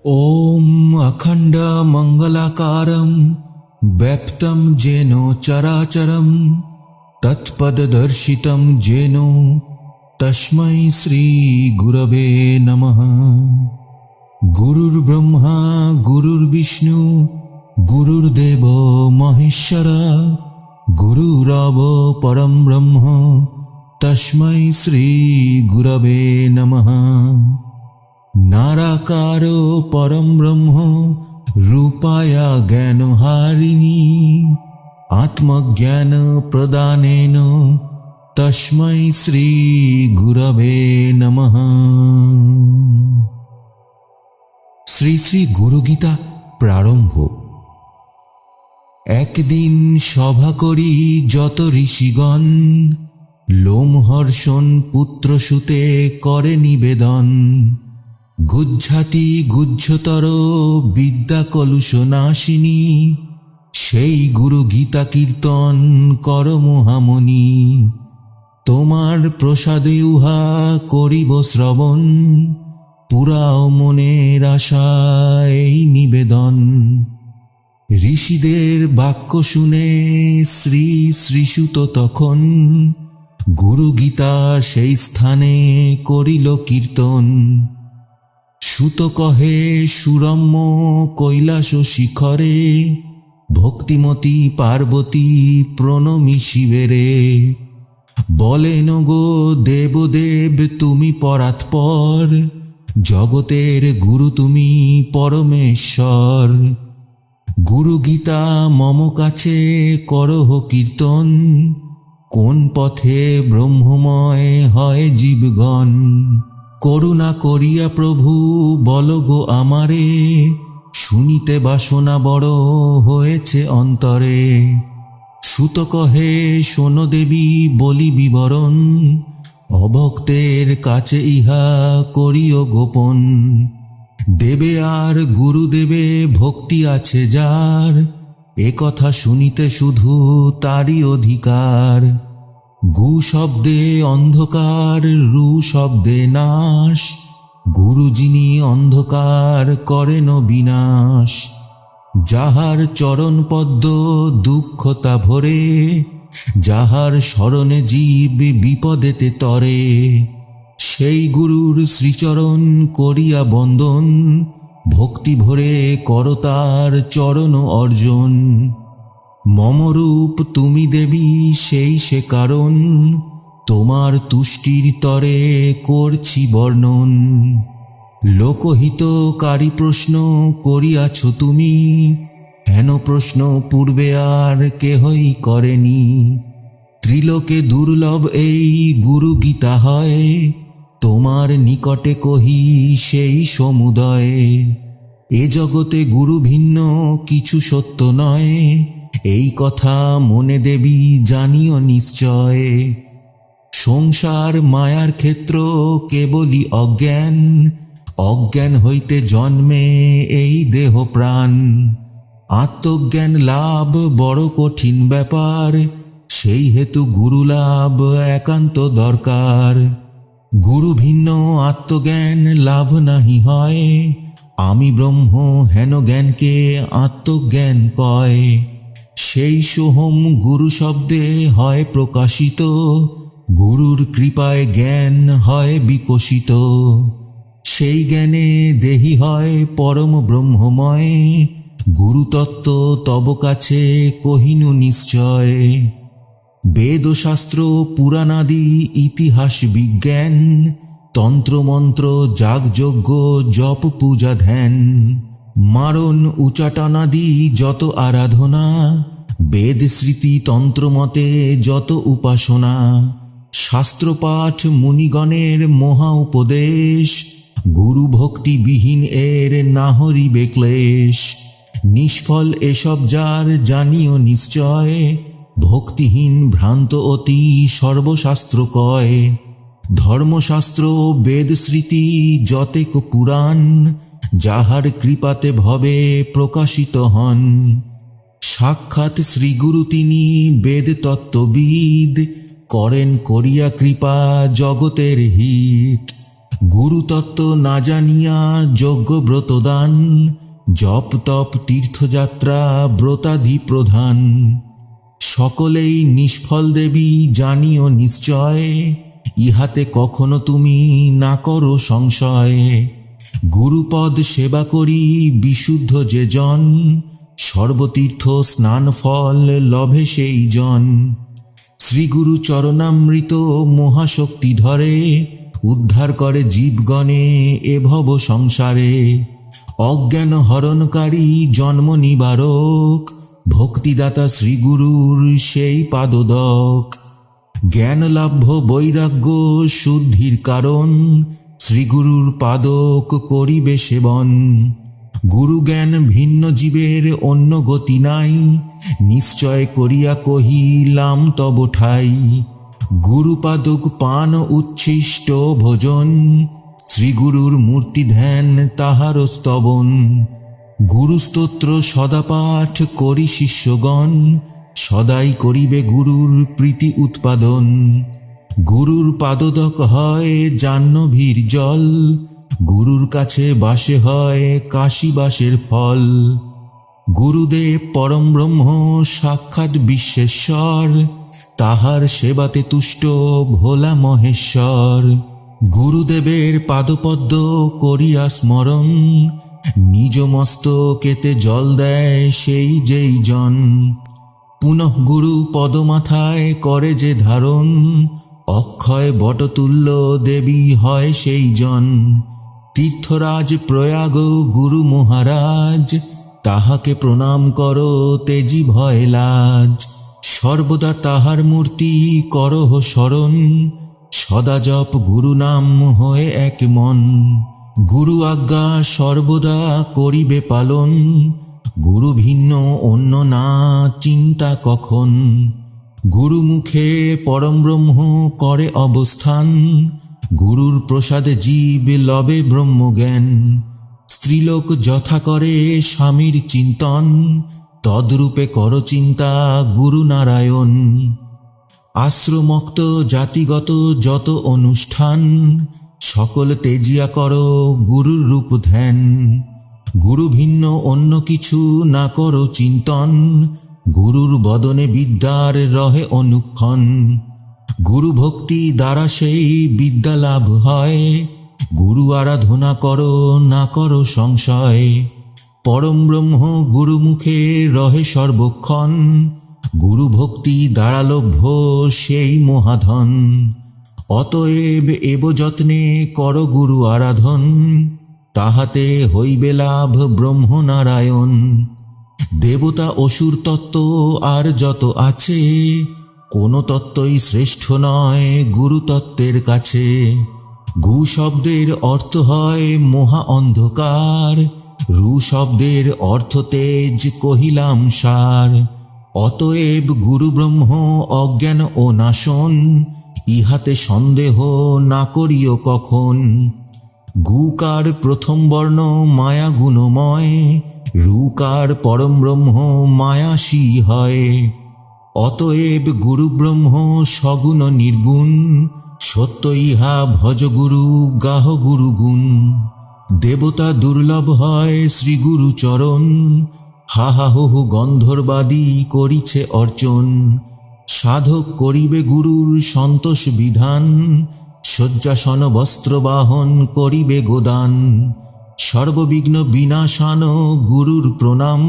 ॐ अखण्डमङ्गलाकारं व्याप्तं येन चराचरं तत्पददर्शितं येन तस्मै श्रीगुरवे नमः। गुरुर्ब्रह्मा गुरुर्विष्णु गुरुर्देव महेश्वर गुरुराव परं ब्रह्म तस्मै श्रीगुरवे नमः। नाराकारो परं ब्रह्म रूपाय ज्ञानहारिणी आत्मज्ञान प्रदानेन तस्मै श्री गुरवे नमः। শ্রী শ্রী গুরুগীতা প্রারম্ভ। একদিন সভা করি যত ঋষিগণ, লোমহর্ষণ পুত্রসুতে করে নিবেদন। গুজ্জাতি গুজ্জতর বিদ্যা কলুষ নাশিনী, সেই গুরু গীতা কীর্তন কর মহামণি। তোমার প্রসাদে উহা করিব শ্রবণ, পুরাও মনের আশা এই নিবেদন। ঋষিদের বাক্য শুনে শ্রী শ্রীসুত তখন, গুরু গীতা সেই স্থানে করিল কীর্তন। সুত কহে সুরম্য কৈলাস শিখরে, ভক্তিমতী পার্বতী প্রণমী শিবেরে। বলেন গো দেবদেব তুমি পরাৎপর, জগতের গুরু তুমি পরমেশ্বর। গুরু গীতা মম কাছে করহ কীর্তন, কোন পথে ব্রহ্মময় হয় জীবগণ। করুণা করিয়া প্রভু বল গো আমারে, শুনিতে বাসনা বড় হয়েছে অন্তরে। সুত কহে শোন দেবী বলি বিবরণ, অভক্তের কাছে ইহা করিও গোপন। দেবে আর গুরুদেবে ভক্তি আছে যার, এ কথা শুনিতে শুধু তারই অধিকার। গু শব্দে অন্ধকার রু শব্দে নাশ, গুরু যিনি অন্ধকার করেন বিনাশ। যাহার চরণ পদ্ম দুঃখতা ভরে, যাহার শরণে জীব বিপদেতে তরে। সেই গুরুর শ্রীচরণ করিয়া বন্দন, ভক্তি ভরে কর তার চরণ অর্জন। মমরূপ তুমি দেবী সেই সে কারণ, তোমার তুষ্টির তরে করছি বর্ণন। লোকহিতকারী প্রশ্ন করিয়াছ তুমি, হেন প্রশ্ন পূর্বে আর কেহই করেনি। ত্রিলোকে দুর্লভ এই গুরু গীতা হয়, তোমার নিকটে কহি সেই সমুদয়। এ জগতে গুরু ভিন্ন কিছু সত্য নয়, এই কথা মনে দেবী জানিও নিশ্চয়। সংসার মায়ার ক্ষেত্র কেবলই অজ্ঞান, অজ্ঞান হইতে জন্মে এই দেহ প্রাণ। আত্মজ্ঞান লাভ বড় কঠিন ব্যাপার, সেই হেতু গুরু লাভ একান্ত দরকার। গুরু ভিন্ন আত্মজ্ঞান লাভ নাহি হয়, আমি ব্রহ্ম হেন জ্ঞানকে আত্মজ্ঞান কয়। সেই সোহম গুরু শব্দে হয় প্রকাশিত, গুরুর কৃপায় জ্ঞান হয় বিকশিত। সেই জ্ঞানে দেহি হয় পরম ব্রহ্মময়, গুরুতত্ত্ব তব কাছে কহিনু নিশ্চয়। বেদশাস্ত্র পুরাণাদি ইতিহাস বিজ্ঞান, তন্ত্রমন্ত্র যাগযজ্ঞ জপ পূজা ধ্যান। মারণ উচাটনাদি যত আরাধনা, বেদ স্মৃতি তন্ত্রমতে যত উপাসনা। শাস্ত্রপাঠ মুনিগণের মহা উপদেশ, গুরু ভক্তিবিহীন এর নাহরিবে ক্লেশ। নিষ্ফল এসব যার জানিও নিশ্চয়, ভক্তিহীন ভ্রান্ত অতি সর্বশাস্ত্র কয়। ধর্মশাস্ত্র বেদ স্মৃতি যতেক পুরাণ, যাহার কৃপাতে ভবে প্রকাশিত হন। সাক্ষাৎ শ্রীগুরু তিনি বেদ তত্ত্ববিদ, করেন করিয়া কৃপা জগতের হিত। গুরুতত্ত্ব না জানিয়া যজ্ঞ ব্রতদান, জপ তপ তীর্থযাত্রা ব্রতাধি প্রধান। সকলেই নিষ্ফল দেবী জানিও নিশ্চয়, ইহাতে কখনো তুমি না করো সংশয়। গুরুপদ সেবা করি বিশুদ্ধ যে জন, সর্বতীর্থ স্নান ফল লভে সেই জন। শ্রীগুরু চরণামৃত মহাশক্তি ধরে, উদ্ধার করে জীবগণে এ ভব সংসারে। অজ্ঞান হরণকারী জন্ম নিবারক, ভক্তিদাতা শ্রীগুরুর সেই পাদদক। জ্ঞান লাভ্য বৈরাগ্য শুদ্ধির কারণ, শ্রীগুরুর পাদক করিবে সেবন। গুরু জ্ঞান ভিন্ন জীবের অন্য গতি নাই, নিশ্চয় করিয়া কহিলাম তব ঠাই। গুরুপাদক পান উচ্ছিষ্ট ভোজন, শ্রীগুরুর মূর্তি ধ্যান তাহার স্তবন। গুরুস্তোত্র সদা পাঠ করি শিষ্যগণ, সদাই করিবে গুরুর প্রীতি উৎপাদন। গুরুর পাদদক হয় জাহ্নবীর জল, গুরুর কাছে বাসে হয় কাশীবাসের ফল। গুরুদেব পরম ব্রহ্ম সাক্ষাৎ বিশ্বেশ্বর, তাহার সেবাতে তুষ্ট ভোলা মহেশ্বর। গুরুদেবের পাদপদ্ম করিয়া স্মরণ, নিজ মস্তকেতে জল দেয় সেই যেই জন। পুনঃ গুরু পদমাথায় করে যে ধারণ, অক্ষয় বটতুল্য দেবী হয় সেই জন। তীর্থরাজ প্রয়াগ গুরু মহারাজ, তাহাকে প্রণাম করো তেজি ভয় লাজ। সর্বদা তাহার মূর্তি করহ স্মরণ, সদা জপ গুরু নাম হয়ে এক মন। গুরু আজ্ঞা সর্বদা করিবে পালন, গুরু ভিন্ন অন্য না চিন্তা কখন। গুরু মুখে পরম ব্রহ্ম করে অবস্থান, গুরুর প্রসাদে জীব লবে ব্রহ্মজ্ঞান। স্ত্রীলোক যথা করে স্বামীর চিন্তন, তদ্রূপে কর চিন্তা গুরু নারায়ণ। আশ্রমক্ত জাতিগত যত অনুষ্ঠান, সকল তেজিয়া কর গুরুর রূপ ধ্যান। গুরু ভিন্ন অন্য কিছু না করো চিন্তন, গুরুর বদনে বিদ্যার রহে অনুক্ষণ। গুরু ভক্তি দ্বারা সেই বিদ্যা লাভ হয়, গুরু আরাধনা করো না করো সংশয়। পরম ব্রহ্ম গুরু মুখে রহে সর্বক্ষণ, গুরু ভক্তি দ্বারা লভ্য সেই মহাধন। অতএব এব যত্নে কর গুরু আরাধন, তাহাতে হইবে লাভ ব্রহ্ম নারায়ণ। দেবতা অসুর তত্ত্ব আর যত আছে, কোন তত্ত্বই শ্রেষ্ঠ নয় গুরু তত্ত্বের কাছে। গু শব্দের অর্থ হয় মহা অন্ধকার, রু শব্দের অর্থ তেজ কহিলাম সার। অতএব গুরু ব্রহ্ম অজ্ঞান ও নাশন, ইহাতে সন্দেহ না করিও কখন। গুকার প্রথম বর্ণ মায়া গুণময়, রুকার পরম ব্রহ্ম মায়াসী হয়। অতএব গুরু ব্রহ্ম সগুণ নির্গুণ, সত্য ইহা ভজ গুরু গাহ গুরু গুণ। দেবতা দুর্লভ হয় শ্রীগুরু চরণ, হাহা হহু গন্ধর্বাদী করিছে অর্চন। সাধক করিবে গুরুর সন্তোষ বিধান, শয্যাসন বস্ত্রবাহন করিবে গোদান। সর্ববিঘ্ন বিনাশান গুরুর প্রণাম,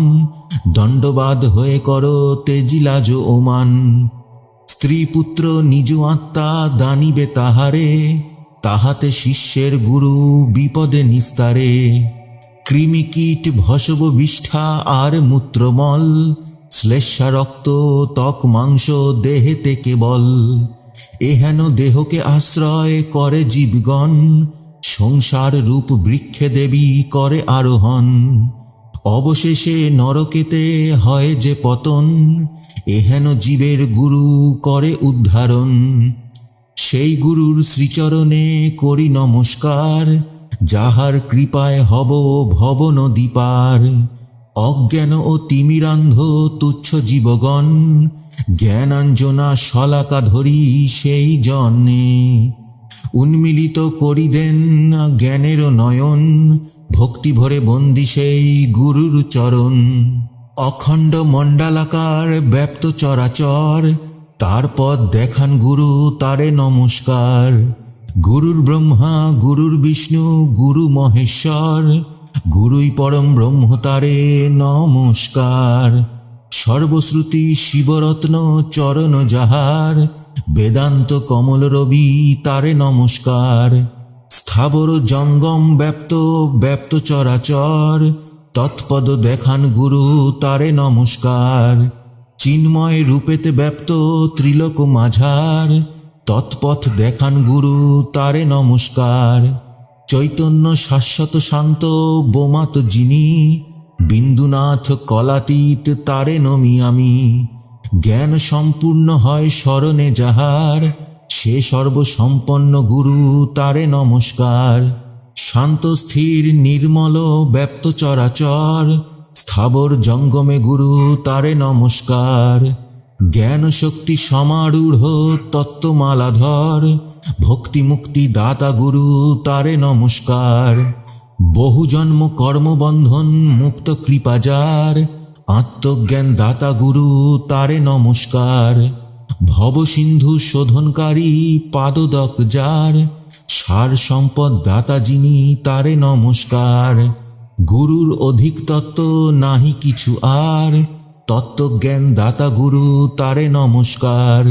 দণ্ডবাদ হয়ে কর তেজিলাজ ওমান। স্ত্রী পুত্র নিজ আত্মা দানিবে তাহারে, তাহাতে শিষ্যের গুরু বিপদে নিস্তারে। কৃমিকীট ভসব বিষ্ঠা আর মূত্রমল, শ্লেষা রক্ত ত্বক মাংস দেহেতে কেবল। এহেন দেহকে আশ্রয় করে জীবগণ, সংসার রূপ বৃক্ষে দেবী করে আরোহণ। অবশেষে নরকেতে হয় যে পতন, এহেন জীবের গুরু করে উদ্ধারণ। সেই গুরুর শ্রীচরণে করি নমস্কার, যাহার কৃপায় হব ভব নদী পার। অজ্ঞান ও তিমিরান্ধ তুচ্ছ জীবগণ, জ্ঞানাঞ্জনা শলাকা ধরি সেই জনে। উন্মিলিত করি দেন জ্ঞানের নয়ন, ভক্তি ভরে বন্দি সেই গুরুর চরণ। অখণ্ড মণ্ডলাকার ব্যাপ্ত চরাচর, তার পথ দেখান গুরু, তারে নমস্কার। গুরুর ব্রহ্মা, গুরুর বিষ্ণু, গুরু মহেশ্বর, গুরুই পরম ব্রহ্ম, তারে নমস্কার। সর্বশ্রুতি শিবরত্ন চরণ যাহার, বেদান্ত কমল রবি, তারে নমস্কার। স্থাবর জঙ্গম ব্যাপ্ত ব্যাপ্ত চরাচর, তৎপদ দেখান গুরু, তারে নমস্কার। চিন্ময় রূপেতে ব্যাপ্ত ত্রিলোক মাঝার, তৎপথ দেখান গুরু, তারে নমস্কার। চৈতন্য শাশ্বত শান্ত বোমাত যিনি, বিন্দুনাথ কলাতীত, তারে নমি আমি। জ্ঞান সম্পূর্ণ হয় স্মরণে যাহার, সে সর্বসম্পন্ন গুরু, তারে নমস্কার। শান্ত স্থির নির্মল ব্যাপ্ত চরাচর, স্থাবর জঙ্গমে গুরু, তারে নমস্কার। জ্ঞান শক্তি সমারূঢ় তত্ত্বমালাধর, ভক্তি মুক্তি দাতা গুরু, তারে নমস্কার। বহু জন্ম কর্মবন্ধন মুক্ত কৃপাজার, আত্মজ্ঞান দাতা গুরু, তারে নমস্কার। ভব সিন্ধু শোধনকারী পাদদক যার, সার সম্পদ দাতা যিনি, তারে নমস্কার। গুরুর অধিক তত্ত্ব নাহি কিছু আর, তত্ত্বজ্ঞান দাতা গুরু, তারে নমস্কার।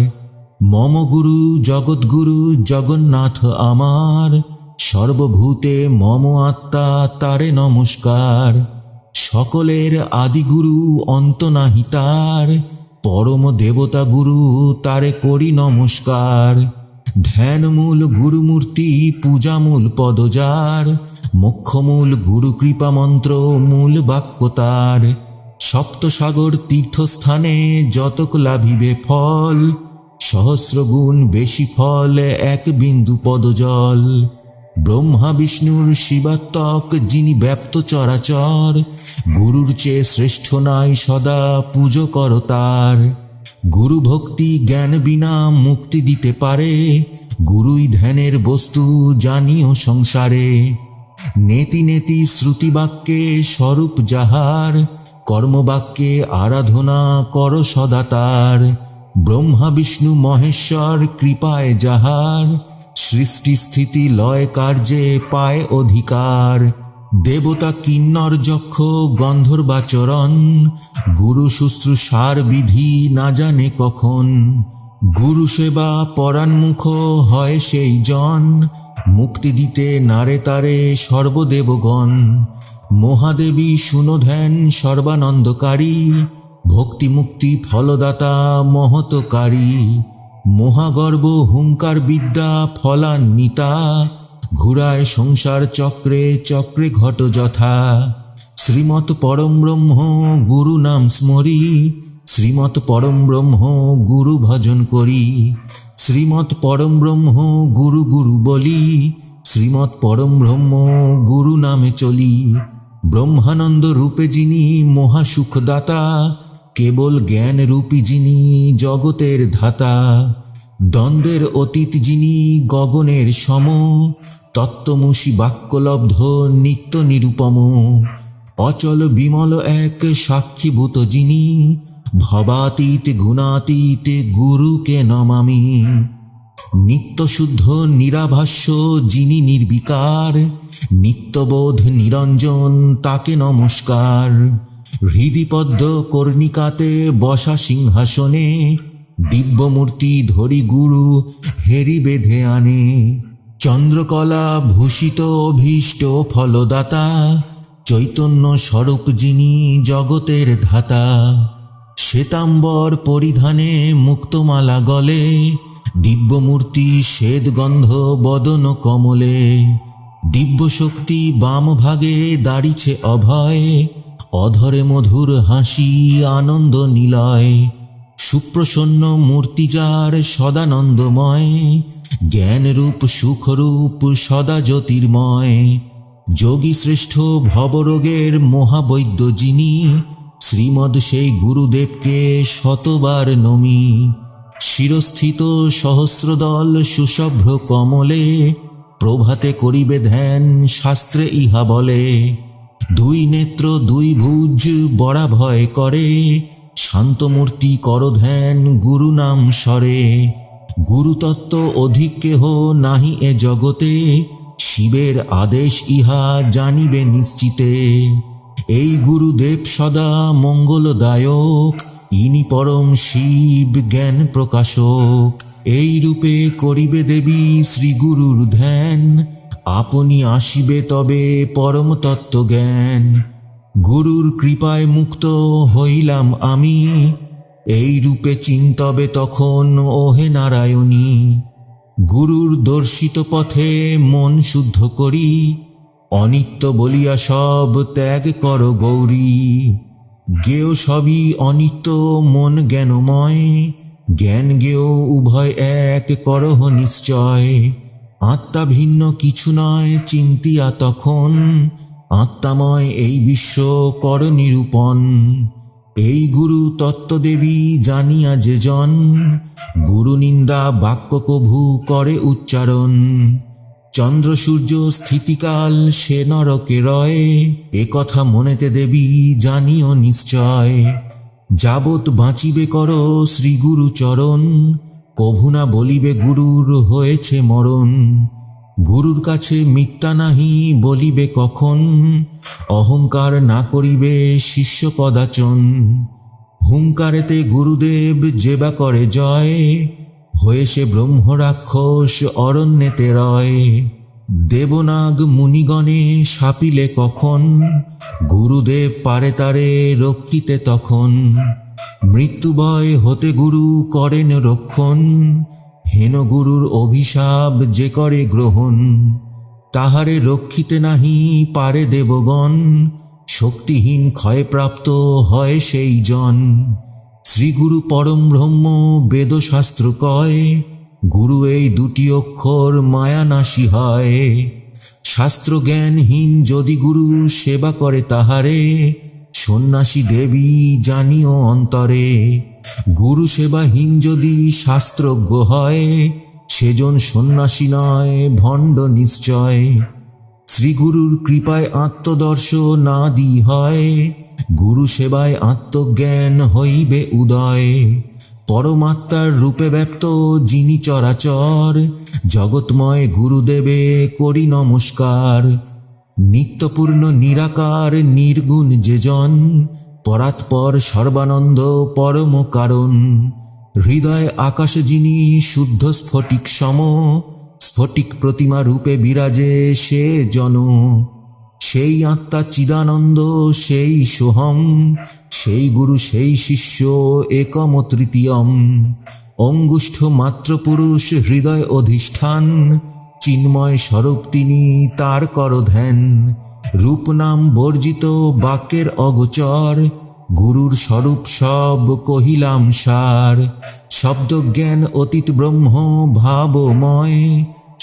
মম গুরু জগৎগুরু জগন্নাথ আমার, সর্বভূতে মম আত্মা, তারে নমস্কার। সকলের আদিগুরু অন্ত নাহি তার, পরম দেবতা গুরু, তারে করি নমস্কার। ধ্যানমূল গুরুমূর্তি পূজামূল পদযার, মোক্ষমূল গুরু কৃপা মন্ত্র মূল বাক্য তার। সপ্তসাগর তীর্থস্থানে যতক লাভিবে ফল, সহস্র গুণ বেশি ফল এক বিন্দু পদজল। ব্রহ্মা বিষ্ণুর শিবাত্মক যিনি ব্যাপ্ত চরাচর, গুরুর চেয়ে শ্রেষ্ঠ নাই সদা পুজো কর তার। গুরু ভক্তি জ্ঞান বিনা মুক্তি দিতে পারে, গুরুই ধ্যানের বস্তু জানিও সংসারে। নেতি নেতি শ্রুতিবাক্যে স্বরূপ যাহার, কর্মবাক্যে আরাধনা কর সদা তার। ব্রহ্মা বিষ্ণু মহেশ্বর কৃপায় যাহার, সৃষ্টি স্থিতি লয় কার্যে পায় অধিকার। দেবতা কিন্নর যক্ষ গন্ধর্বাচরণ, গুরু শুশ্রূষার বিধি না জানে কখন। গুরু সেবা পরাণমুখ হয় সেই জন, মুক্তি দিতে নারে তারে সর্বদেবগণ। মহাদেবী শুনো ধ্যান সর্বানন্দকারী, ভক্তি মুক্তি ফলদাতা মহতকারী। মহাগর্ব হুঙ্কার বিদ্যা ফলান্বিতা, ঘুরায় সংসার চক্রে চক্রে ঘট যথা। শ্রীমৎ পরম ব্রহ্ম গুরু নাম স্মরি, শ্রীমৎ পরম ব্রহ্ম গুরু ভজন করি। শ্রীমৎ পরম ব্রহ্ম গুরু গুরু বলি, শ্রীমৎ পরম ব্রহ্ম গুরু নামে চলি। ব্রহ্মানন্দ রূপে যিনি মহাসুখদাতা, কেবল জ্ঞান রূপী যিনি জগতের ধাতা। দ্বন্দ্বের অতীত যিনি গগনের সম, তত্ত্বমসি বাক্যলব্ধ নিত্য নিরুপম। অচল বিমল এক সাক্ষীভূত যিনি, ভবাতীত গুণাতীত গুরুকে নমামি। নিত্যশুদ্ধ নিরাভাস্য যিনি নির্বিকার, নিত্যবোধ নিরঞ্জন তাকে নমস্কার। হৃদিপদ্ম কর্ণিকাতে বসা সিংহাসনে, দিব্যমূর্তি ধরি গুরু হেরি বেঁধে আনে। চন্দ্রকলা ভূষিত অভীষ্ট ফলদাতা, চৈতন্য স্বরূপ যিনি জগতের ধাতা। শ্বেতাম্বর পরিধানে মুক্তমালা গলে, দিব্যমূর্তি শ্বেতগন্ধ বদন কমলে। দিব্যশক্তি বাম ভাগে দাঁড়িছে অভয়, অধরে মধুর হাসি আনন্দ নিলয়। সুপ্রসন্ন মূর্তি যার সদানন্দময়, জ্ঞানরূপ সুখরূপ সদা জ্যোতির্ময়। যোগী শ্রেষ্ঠ ভবরোগের মহাবৈদ্য যিনি, শ্রীমদ সেই গুরুদেবকে শতবার নমি। শিরস্থিত সহস্রদল সুশভ্র কমলে, প্রভাতে করিবে ধ্যান শাস্ত্রে ইহা বলে। দুই নেত্র দুই ভুজ বড়া ভয় করে, শান্তমূর্তি কর ধ্যান গুরু নাম স্বরে। গুরুতত্ত্ব অধিক কেহ নাহি এ জগতে, শিবের আদেশ ইহা জানিবে নিশ্চিতে। এই গুরুদেব সদা মঙ্গলদায়ক, ইনি পরম শিব জ্ঞান প্রকাশক। এই রূপে করিবে দেবী শ্রী গুরুর ধ্যান, আপনি আসিবে তবে পরম তত্ত্ব জ্ঞান। গুরুর কৃপায় মুক্ত হইলাম আমি, এই রূপে চিন্তবে তখন ওহে নারায়ণী। গুরুর দর্শিত পথে মন শুদ্ধ করি, অনিত্য বলিয়া সব ত্যাগ কর গৌরী। জ্ঞেয় সবই অনিত্য মন জ্ঞানময়, জ্ঞান জ্ঞেয় উভয় এক করহ নিশ্চয়। আত্মা ভিন্ন কিছু নয় চিন্তিয়া তখন, আত্মাময় এই বিশ্ব কর নিরূপণ। এই গুরু তত্ত্বদেবী জানিয়া যে জন, গুরু নিন্দা বাক্য কভু করে উচ্চারণ। চন্দ্র সূর্য স্থিতিকাল সে নরকে রয়, এ কথা মনেতে দেবী জানিও নিশ্চয়। যাবৎ বাঁচিবে কর শ্রী গুরু চরণ, কভু না বলিবে গুরুর হয়েছে মরণ। গুরুর কাছে মিথ্যা নাহি বলিবে কখন, অহংকার না করিবে শিষ্য পদাচন। হুঙ্কারেতে গুরুদেব যেবা করে জয়, হয়ে সে ব্রহ্ম রাক্ষস অরণ্যেতে রয়। দেবনাগ মুনিগণে সাপিলে কখন, গুরুদেব পারে তারে রক্ষিতে তখন। মৃত্যুভয় হতে গুরু করেন রক্ষণ, হেন গুরুর অভিশাপ যে করে গ্রহণ। তাহারে রক্ষিতে নাহি পারে দেবগণ, শক্তিহীন ক্ষয়প্রাপ্ত হয় সেই জন। শ্রীগুরু পরম ব্রহ্ম বেদশাস্ত্র কয়, গুরু এই দুটি অক্ষর মায়ানাশী হয়। শাস্ত্র জ্ঞানহীন যদি গুরু সেবা করে তাহারে, সন্ন্যাসী দেবী জানিও অন্তরে। গুরু সেবাহীন যদি শাস্ত্রজ্ঞ হয়, সেজন সন্ন্যাসী নয় ভণ্ড নিশ্চয়। শ্রীগুরুর কৃপায় আত্মদর্শ না দি হয়, গুরু সেবায় আত্মজ্ঞান হইবে উদয়। পরমাত্মার রূপে ব্যপ্ত যিনি চরাচর, জগৎময় গুরুদেবে করি নমস্কার। নিত্যপূর্ণ নিরাকার নির্গুণ যে জন, পরাৎপর সর্বানন্দ পরম কারণ। হৃদয় আকাশে যিনি শুদ্ধ স্ফটিক সম, স্ফটিক প্রতিমা রূপে বিরাজে সে জন। সেই আত্মা চিদানন্দ সেই সোহম, সেই গুরু সেই শিষ্য একম তৃতীয়ম। অঙ্গুষ্ঠ মাত্র পুরুষ হৃদয় অধিষ্ঠান, চিন্ময় স্বরূপ তিনি তার কর ধ্যান। রূপ নাম বর্জিত বাক্যের অগোচর, গুরুর স্বরূপ সব কহিলাম সার। শব্দ জ্ঞান অতীত ব্রহ্ম ভাবময়,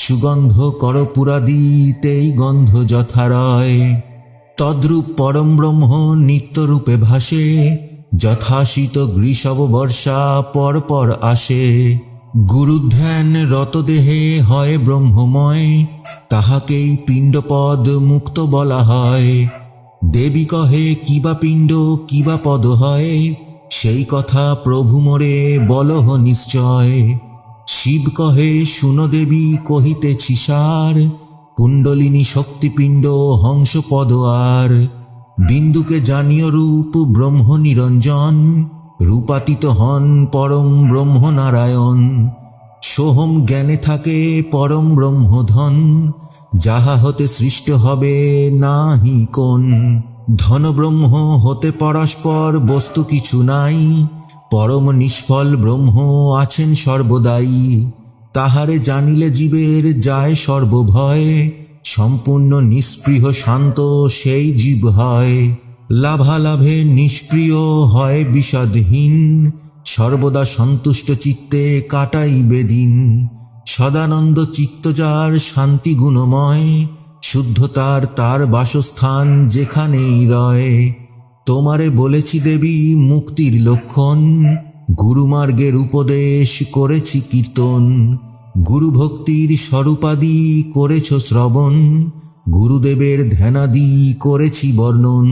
সুগন্ধ কর পুরাদিতেই গন্ধ যথারয়। তদ্রূপ পরম ব্রহ্ম নিত্যরূপে ভাসে, যথাশীত গ্রীষব বর্ষা পর পর আসে। গুরুধ্যান রত দেহে হয় ব্রহ্মময়, তাহাকেই পিণ্ডপদ মুক্ত বলা হয়। দেবী কহে কিবা পিণ্ড কিবা পদ হয়, সেই কথা প্রভু মোরে বলহ নিশ্চয়। শিব কহে শুনো দেবী কহিতেছি সার, কুণ্ডলিনী শক্তিপিণ্ড হংসপদ আর। বিন্দুকে জানিও রূপ ব্রহ্ম নিরঞ্জন, রূপাতীত হন পরম ব্রহ্ম নারায়ণ। সোহম জ্ঞানে থাকে পরম ব্রহ্মধন, যাহা হতে সৃষ্ট হবে নাহি কোন। ধন ব্রহ্ম হতে পরস্পর বস্তু কিছু নাই, পরম নিষ্ফল ব্রহ্ম আছেন সর্বদাই। তাহারে জানিলে জীবের যায় সর্বভয়, সম্পূর্ণ নিষ্পৃহ শান্ত সেই জীব হয়। লাভালাভে নিষ্প্রিয় হয় বিষাদহীন, সর্বদা সন্তুষ্ট চিত্তে কাটাইবে দিন। সদানন্দ চিত্ত যার শান্তি গুণময়, শুদ্ধতার তার বাসস্থান যেখানেই রয়। তোমারে বলেছি দেবী মুক্তির লক্ষণ, গুরুমার্গের উপদেশ করেছি কীর্তন, গুরু ভক্তির স্বরূপাদি করেছ শ্রবণ, গুরুদেবের ধ্যানাদি করেছি বর্ণন।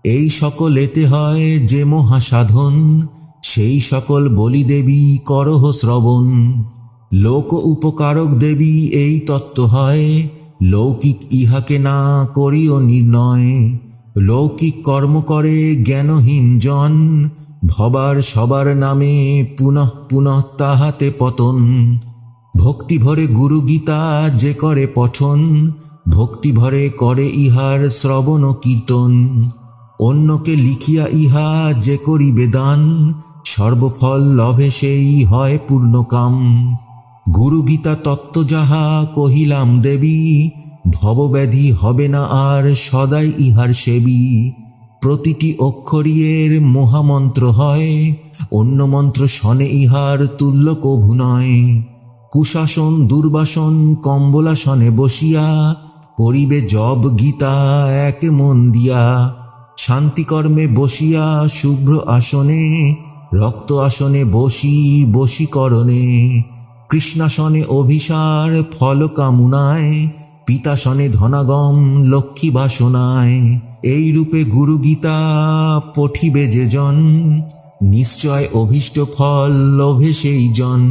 এই সকল এতে হয় যে মহাসাধন, সেই সকল বলি দেবী করহ শ্রবণ। লোক উপকারক দেবী এই তত্ত্ব হয়, লৌকিক ইহাকে না করিও নির্ণয়। লৌকিক কর্ম করে জ্ঞানহীন জন, ভবার সবার নামে পুনঃ পুনঃ তাহাতে পতন। ভক্তি ভরে গুরু গীতা যে করে পঠন, ভক্তি ভরে করে ইহার শ্রবণ ও কীর্তন। অন্যকে লিখিয়া ইহা যে করিবে দান, সর্বফল লভে সেই হয় পূর্ণকাম। গুরু গীতা তত্ত্ব যাহা কহিলাম দেবী, ভবব্যাধি হবে না আর সদাই ইহার সেবী। প্রতিটি অক্ষরীয়ের মহামন্ত্র হয়, অন্য মন্ত্র শনে ইহার তুল্য কভু নয়। কুশাসন দুর্বাসন কম্বলাসনে বসিয়া, করিবে জব গীতা এক মন দিয়া। শান্তিকর্মে বসিয়া শুভ্র আসনে, রক্ত আসনে বসি বশীকরণে। কৃষ্ণাসনে অভিসার ফল কামনায়, পিতাসনে ধনাগম লক্ষ্মী বাসনায়। এই রূপে গুরু গীতা পঠিবে যে জন, নিশ্চয় অভীষ্ট ফল লোভে সেই জন।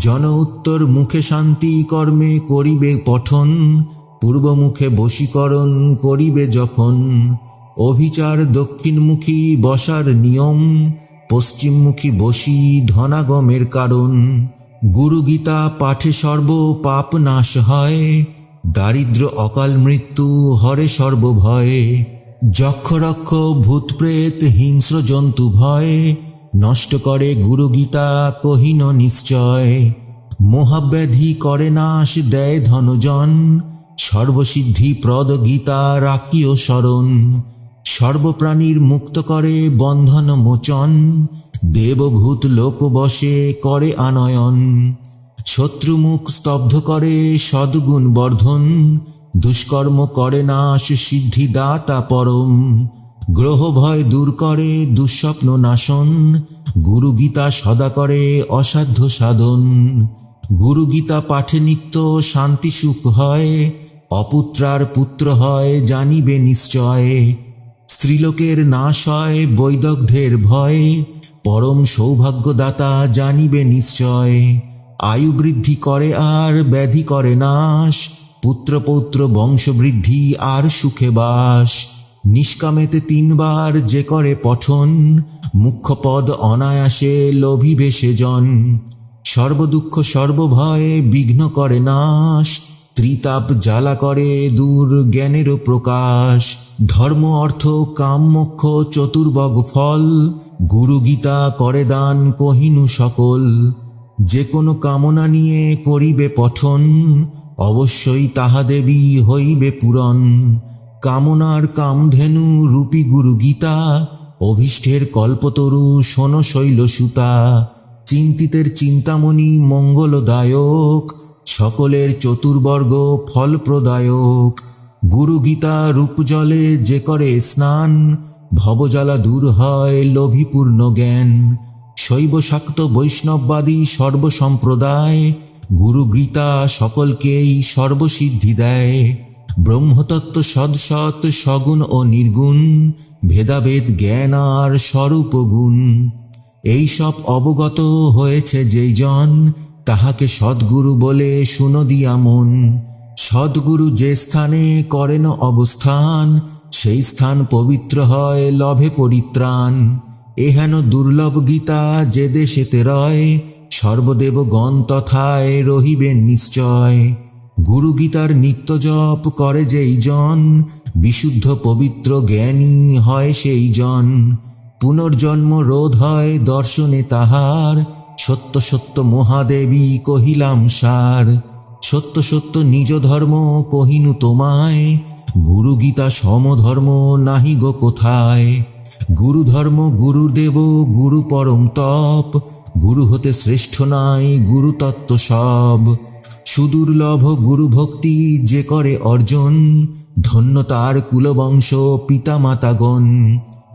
জন উত্তর মুখে শান্তি কর্মে করিবে পঠন, পূর্বমুখে বশীকরণ করিবে যখন। অভিচার দক্ষিণমুখী বসার নিয়ম, পশ্চিমমুখী বসি ধনাগমের কারণ। গুরু গীতা পাঠে সর্ব পাপ নাশ হয়, দারিদ্র অকাল মৃত্যু হরে সর্বভয়। যক্ষ রক্ষ ভূত প্রেত হিংস্র জন্তু ভয়, নষ্ট করে গুরু গীতা কহিন নিশ্চয়। মহাব্যাধি করে নাশ দেয় ধনজন, সর্বসিদ্ধি প্রদ গীতা রাখিও শরণ। সর্বপ্রাণীর মুক্ত করে বন্ধন মোচন, দেবভূত লোক বশে করে আনয়ন। শত্রুমুখ স্তব্ধ করে সদ্গুণ বর্ধন, দুষ্কর্ম করে নাশ সিদ্ধিদাতা পরম। গ্রহ ভয় দূর করে দুঃস্বপ্ন নাশন, গুরু গীতা সদা করে অসাধ্য সাধন। গুরু গীতা পাঠে নিত্য শান্তি সুখ হয়, অপুত্রার পুত্র হয় জানিবে নিশ্চয়। স্ত্রীলোকের নাশ হয় বৈদগ্ধ্যের ভয়, পরম সৌভাগ্যদাতা জানিবে নিশ্চয়। আয়ু বৃদ্ধি করে আর ব্যাধি করে নাশ, পুত্র পৌত্র বংশবৃদ্ধি আর সুখে বাস। নিষ্কামেতে 3 বার যে করে পঠন, মুখ্য পদ অনায়াসে লোভিবে সেজন। সর্বদুঃখ সর্বভয়ে বিঘ্ন করে নাশ, ত্রিতাপ জ্বালা করে দূর জ্ঞানেরও প্রকাশ। ধর্ম অর্থ কাম মোক্ষ চতুর্বগ ফল, গুরু গীতা করে দান কহিনু সকল। যে কোনো কামনা নিয়ে করিবে পঠন, অবশ্যই তাহা দেবী হইবে পূরণ। কামনার কামধেনু রূপী গুরু গীতা, অভীষ্টের কল্পতরু শোনো শৈলসুতা। চিন্তিতের চিন্তামণি মঙ্গলদায়ক, সকলের চতুর্বর্গ ফলপ্রদায়ক। গুরু গীতা রূপ জলে যে করে স্নান, ভবজ্বালা দূর হয় লোভিপূর্ণ জ্ঞান। শৈব শাক্ত বৈষ্ণববাদী সর্বসম্প্রদায়, গুরু গীতা সকলকেই সর্বসিদ্ধি দেয়। ব্রহ্মতত্ত্ব সৎসৎ সগুণ ও নির্গুণ, ভেদাভেদ জ্ঞান আর স্বরূপ গুণ। এই সব অবগত হয়েছে যেই জন, তাহাকে সদ্গুরু বলে শুনো দিয়া মন। সদ্গুরু যে স্থানে করেন অবস্থান, সেই স্থান পবিত্র হয় লভে পরিত্রাণ। এহেন দুর্লভ গীতা যে দেশেতে রয়, সর্বদেবগণ তথায় রহিবেন নিশ্চয়। গুরু গীতার নিত্য জপ করে যেই জন, বিশুদ্ধ পবিত্র জ্ঞানী হয় সেই জন। পুনর্জন্ম রোধ হয় দর্শনে তাহার, সত্য সত্য মহাদেবী কহিলাম সার। সত্য সত্য নিজ ধর্ম কহিনু তোমায়, গুরু গীতা সমধর্ম নাহি গো কোথায়। গুরু ধর্ম গুরুদেব গুরু পরম তপ, গুরু হতে শ্রেষ্ঠ নাই গুরু তত্ত্ব সব। সুদুর্লভ গুরু ভক্তি যে করে অর্জন, ধন্য তার কুলবংশ পিতা মাতাগণ।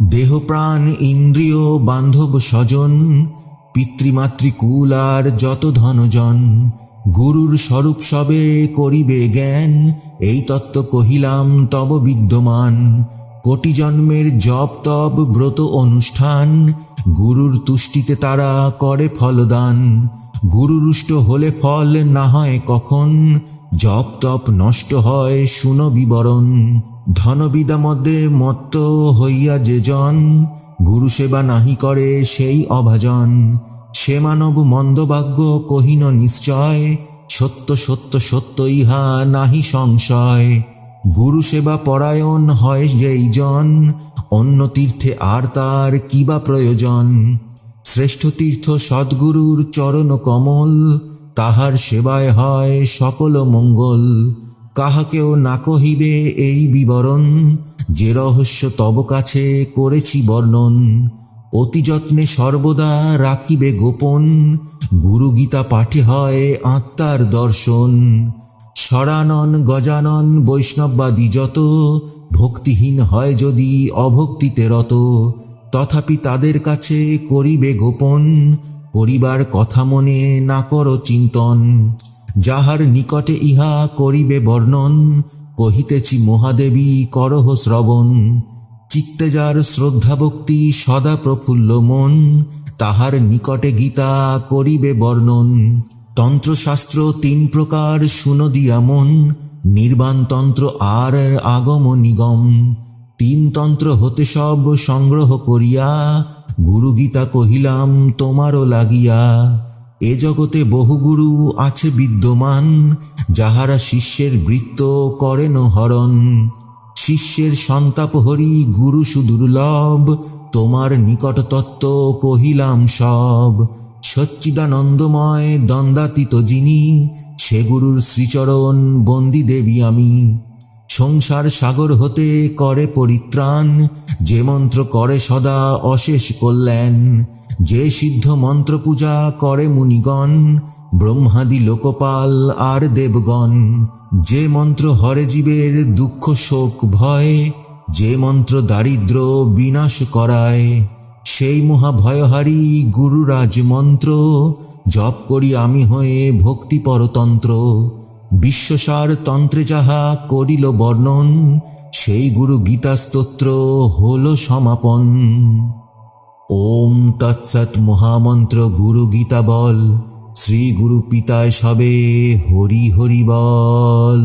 দেহ প্রাণ ইন্দ্রিয় বান্ধব স্বজন, পিতৃমাতৃকুল আর যত ধনজন, গুরুর স্বরূপ সবে করিবে জ্ঞান, এই তত্ত্ব কহিলাম তব বিদ্যমান। কোটি জন্মের জপ তব ব্রত অনুষ্ঠান, গুরুর তুষ্টিতে তারা করে ফলদান। গুরুরুষ্ট হলে ফল না হয় কখন, জপ তপ নষ্ট হয় শুনো বিবরণ। ধনবিদা মধ্যে মত্ত হইয়া যে জন, গুরু সেবা নাহি করে সেই অভাজন। সে মানব মন্দভাগ্য কহিন নিশ্চয়, সত্য সত্য সত্য ইহা নাহি সংশয়। গুরু সেবা পরায়ণ হয় যেই জন, অন্য তীর্থে আর তার কিবা প্রয়োজন। শ্রেষ্ঠ তীর্থ সদ্গুরুর চরণ কমল, তাহার সেবায় হয় সকল মঙ্গল। কাহাকেও না কহিবে এই বিবরণ, যে রহস্য তব কাছে করেছি বর্ণন। অতি যত্নে সর্বদা রাখিবে গোপন, গুরু গীতা পাঠে হয় আত্মার দর্শন। সরানন গজানন বৈষ্ণববাদী যত, ভক্তিহীন হয় যদি অভক্তিতে রত। তথাপি তাদের কাছে করিবে গোপন, করিবার কথা মনে না করো চিন্তন। যাহার নিকটে ইহা করিবে বর্ণন, কহিতেছি মহাদেবী করহ শ্রবণ। চিত্তে যার শ্রদ্ধা ভক্তি সদা প্রফুল্ল মন, তাহার নিকটে গীতা করিবে বর্ণন। তন্ত্রশাস্ত্র তিন প্রকার শুনো দিয়া মন, নির্বাণ তন্ত্র আর আগম নিগম। তিন তন্ত্র হতে সব সংগ্রহ করিয়া, গুরু গীতা কহিলাম তোমারও লাগিয়া। এ জগতে বহু গুরু আছে বিদ্যমান, যাহারা শিষ্যের বৃত্ত করেন হরণ। শিষ্যের সন্তাপ হরি গুরু সুদুর্লভ, তোমার নিকট তত্ত্ব কহিলাম সব। সচ্চিদানন্দময় দ্বন্দ্বাতীত যিনি, সে গুরুর শ্রীচরণ বন্দি দেবী আমি। সংসার সাগর হতে করে পরিত্রাণ, যে মন্ত্র করে সদা অশেষ কল্যাণ। যে সিদ্ধ মন্ত্র পূজা করে মুনিগণ, ব্রহ্মাদি লোকপাল আর দেবগণ। যে মন্ত্র হরে জীবের দুঃখ শোক ভয়, যে মন্ত্র দারিদ্র বিনাশ করায়। সেই মহাভয়হারী গুরুরাজ মন্ত্র, জপ করি আমি হয়ে ভক্তি পরতন্ত্র। বিশ্বসার তন্ত্রে যাহা করিল বর্ণন, সেই গুরু গীতা স্তোত্র হল সমাপন। ওম তৎসৎ মহামন্ত্র গুরু গীতা বল, শ্রী গুরু পিতায় সবে হরি হরি বল।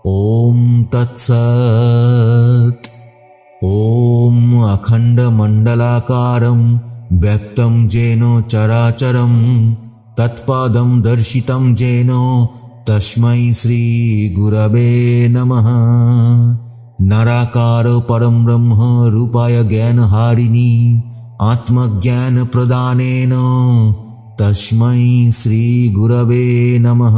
ওম তৎসৎ। ওম অখণ্ড মণ্ডলাকারম ব্যক্তম যেন চরাচরম, তৎপাদম দর্শিতম যেন তস্मै শ্রী গুরবে নমঃ। नराकार परम ब्रह्म रूपाय ज्ञानहारिणी, आत्मज्ञान प्रदानेन तस्मै श्री गुरवे नमः।